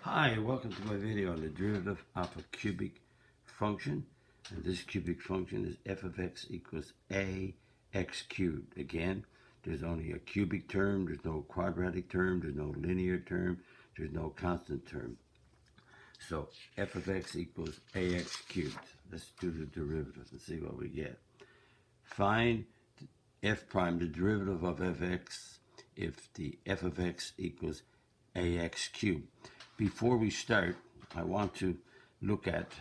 Hi, welcome to my video on the derivative of a cubic function. And this cubic function is f of x equals ax cubed. Again, there's only a cubic term, there's no quadratic term, there's no linear term, there's no constant term. So f of x equals ax cubed. Let's do the derivative and see what we get. Find f prime, the derivative of fx, if the f of x equals ax cubed. Before we start, I want to look at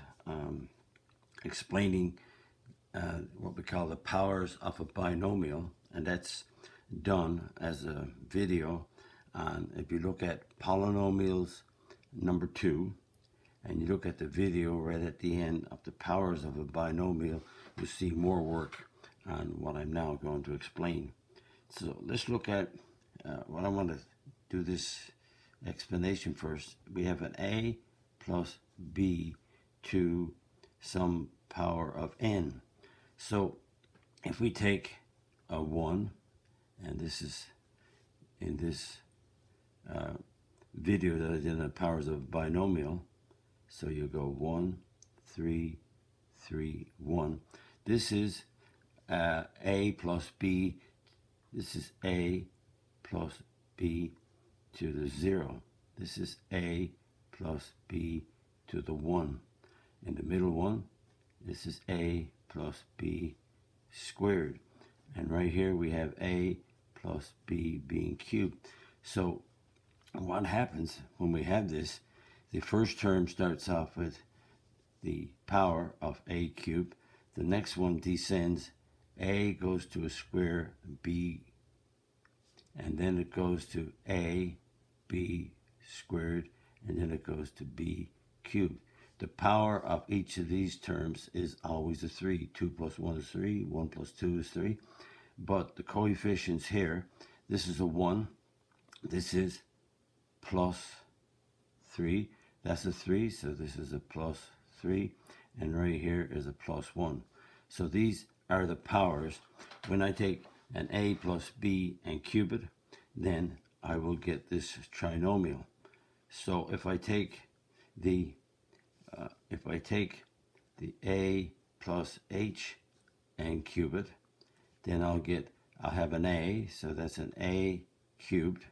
explaining what we call the powers of a binomial, and that's done as a video on, if you look at polynomials number 2, and you look at the video right at the end of the powers of a binomial, you see more work on what I'm now going to explain. So let's look at what I want to do this explanation first. We have an a plus b to some power of n. So if we take a 1, and this is in this video that I did on the powers of binomial, so you go 1, 3, 3, 1. This is a plus b. This is a plus b to the 0. This is a plus b to the 1. In the middle one, this is a plus b squared. And right here we have a plus b being cubed. So what happens when we have this, the first term starts off with the power of a cubed. The next one descends, a goes to a square, b, and then it goes to a, b squared, and then it goes to b cubed. The power of each of these terms is always a 3. 2 plus 1 is 3, 1 plus 2 is 3. But the coefficients here, this is a 1, this is plus 3, that's a 3, so this is a plus 3, and right here is a plus 1. So these are the powers. When I take an a plus b and cube it, then I will get this trinomial. So if I take the a plus h and cube it, then I'll have an a, so that's an a cubed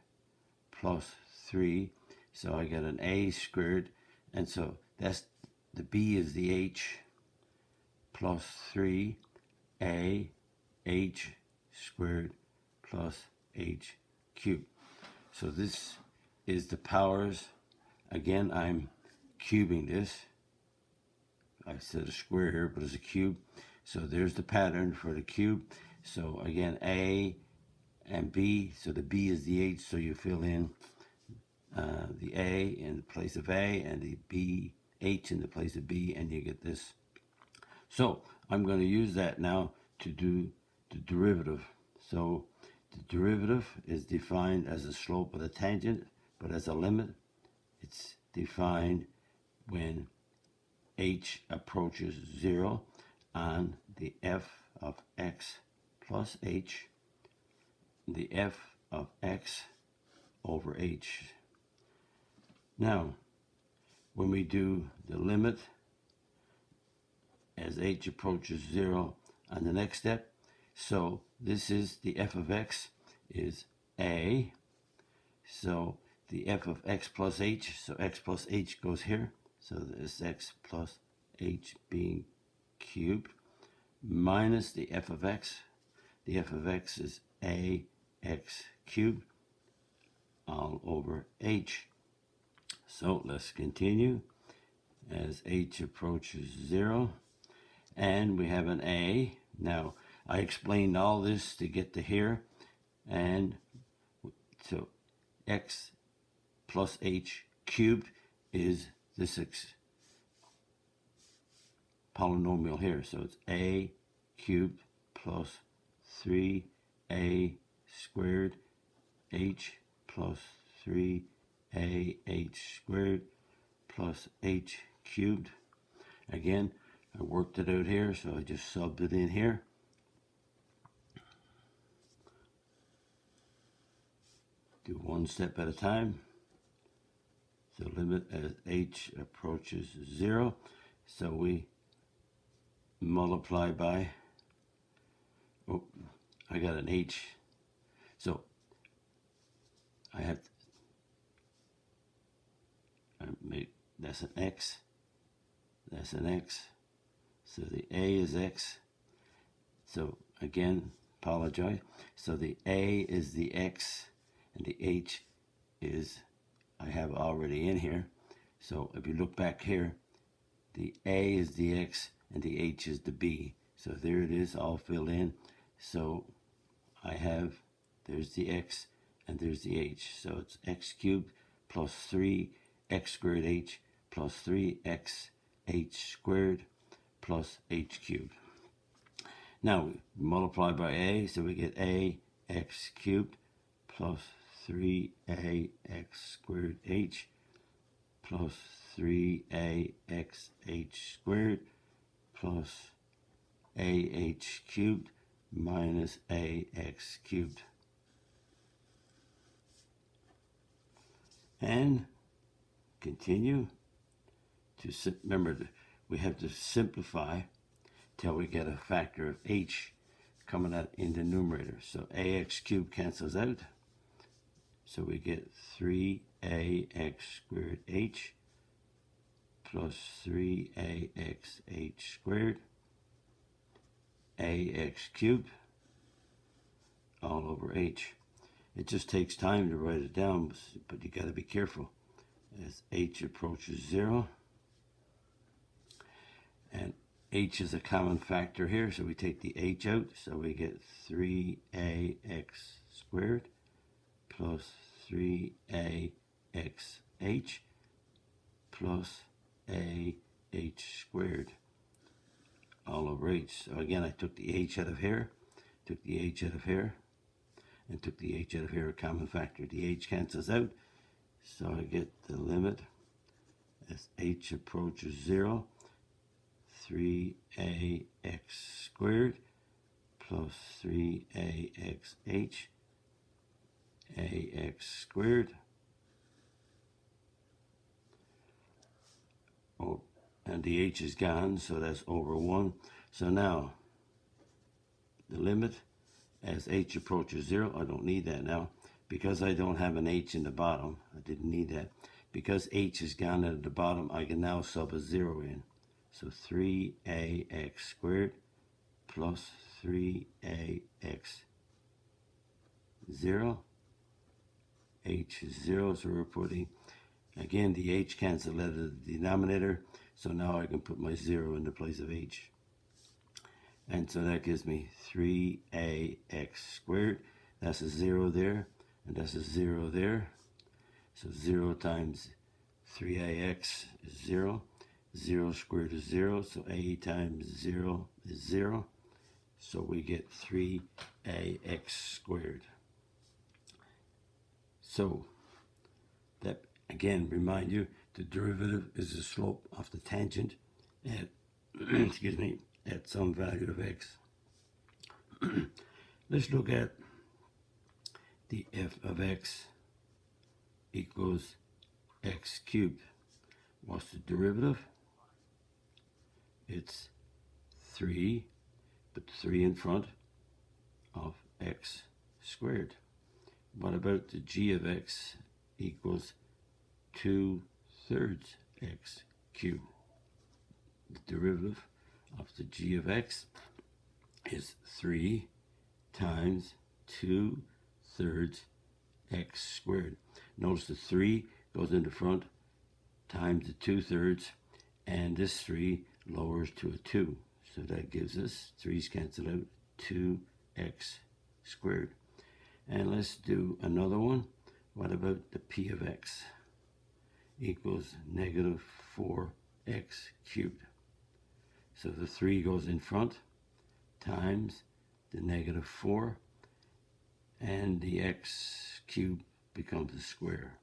plus 3, so I get an a squared, and so that's the b is the h plus 3 a h squared plus h cubed. So this is the powers. Again, I'm cubing this. I said a square here, but it's a cube. So there's the pattern for the cube. So again, a and b. So the b is the h, so you fill in the a in the place of a and the b, h in the place of b, and you get this. So I'm going to use that now to do the derivative. So the derivative is defined as a slope of the tangent, but as a limit, it's defined when h approaches 0 on the f of x plus h, the f of x over h. Now, when we do the limit as h approaches 0 on the next step, so this is the f of x is a, so the f of x plus h, so x plus h goes here, so this x plus h being cubed, minus the f of x. The f of x is ax cubed all over h. So let's continue as h approaches 0, and we have an a. Now I explained all this to get to here, and so x plus h cubed is this polynomial here. So it's a cubed plus 3a squared h plus 3ah squared plus h cubed. Again, I worked it out here, so I just subbed it in here. Do one step at a time. So limit as h approaches 0. So we multiply by, oh, I got an h. So I have to make, that's an x. That's an x. So the a is x. So again, apologize. So the a is the x, and the h is, I have already in here. So if you look back here, the a is the x, and the h is the b. So there it is, all filled in. So I have, there's the x, and there's the h. So it's x cubed plus 3x squared h plus 3x h squared plus h cubed. Now we multiply by a, so we get a x cubed plus 3ax squared h plus 3ax h squared plus ah cubed minus ax cubed. And continue to, remember, we have to simplify till we get a factor of h coming out in the numerator. So ax cubed cancels out. So we get 3ax squared h plus 3ax h squared ax cubed all over h. It just takes time to write it down, but you got to be careful as h approaches 0. And h is a common factor here, so we take the h out, so we get 3ax squared plus 3axh plus ah squared all over h. So again, I took the h out of here, took the h out of here, and took the h out of here, a common factor. The h cancels out, so I get the limit as h approaches 0, 3ax squared plus 3axh ax squared. Oh, and the h is gone, so that's over 1. So now, the limit as h approaches 0, I don't need that now. Because I don't have an h in the bottom, I didn't need that. Because h is gone at the bottom, I can now sub a 0 in. So 3ax squared plus 3ax 0. H is 0, so we're putting, again, the h cancels out of the denominator, so now I can put my 0 in the place of h. And so that gives me 3ax squared. That's a 0 there, and that's a 0 there. So 0 times 3ax is 0. 0 squared is 0, so a times 0 is 0. So we get 3ax squared. So that, again, remind you, the derivative is the slope of the tangent at, excuse me, at some value of x. Let's look at the f of x equals x cubed. What's the derivative? It's 3, put 3 in front of x squared. What about the g of x equals 2/3 x cubed? The derivative of the g of x is 3 times 2/3 x squared. Notice the 3 goes in the front times the 2/3, and this 3 lowers to a 2. So that gives us, 3's cancel out, 2x squared. And let's do another one. What about the p of x equals negative 4x cubed? So the 3 goes in front times the negative 4, and the x cubed becomes a square.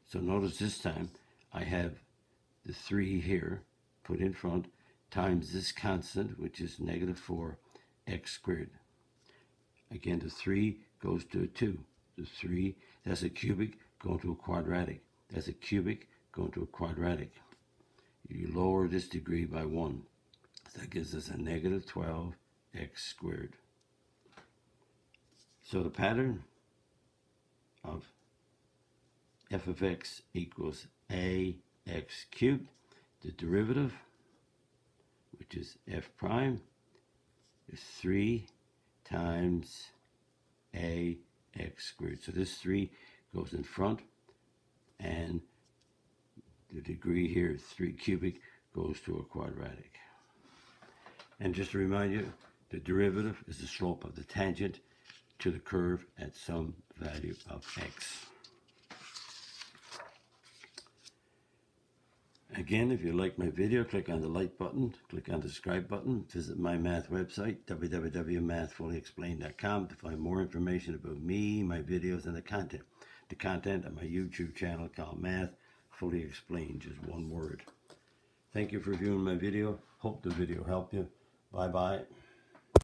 So notice this time I have the 3 here put in front times this constant, which is negative 4x squared. Again, the 3 goes to a 2. The 3, that's a cubic going to a quadratic. That's a cubic go into a quadratic. You lower this degree by 1. So that gives us a negative 12x squared. So the pattern of f of x equals ax cubed. The derivative, which is f prime, is 3 times ax squared. So this 3 goes in front, and the degree here, 3 cubic, goes to a quadratic. And just to remind you, the derivative is the slope of the tangent to the curve at some value of x. Again, if you like my video, click on the like button, click on the subscribe button, visit my math website, www.mathfullyexplained.com, to find more information about me, my videos, and the content. The content on my YouTube channel called Math Fully Explained, just one word. Thank you for viewing my video. Hope the video helped you. Bye-bye.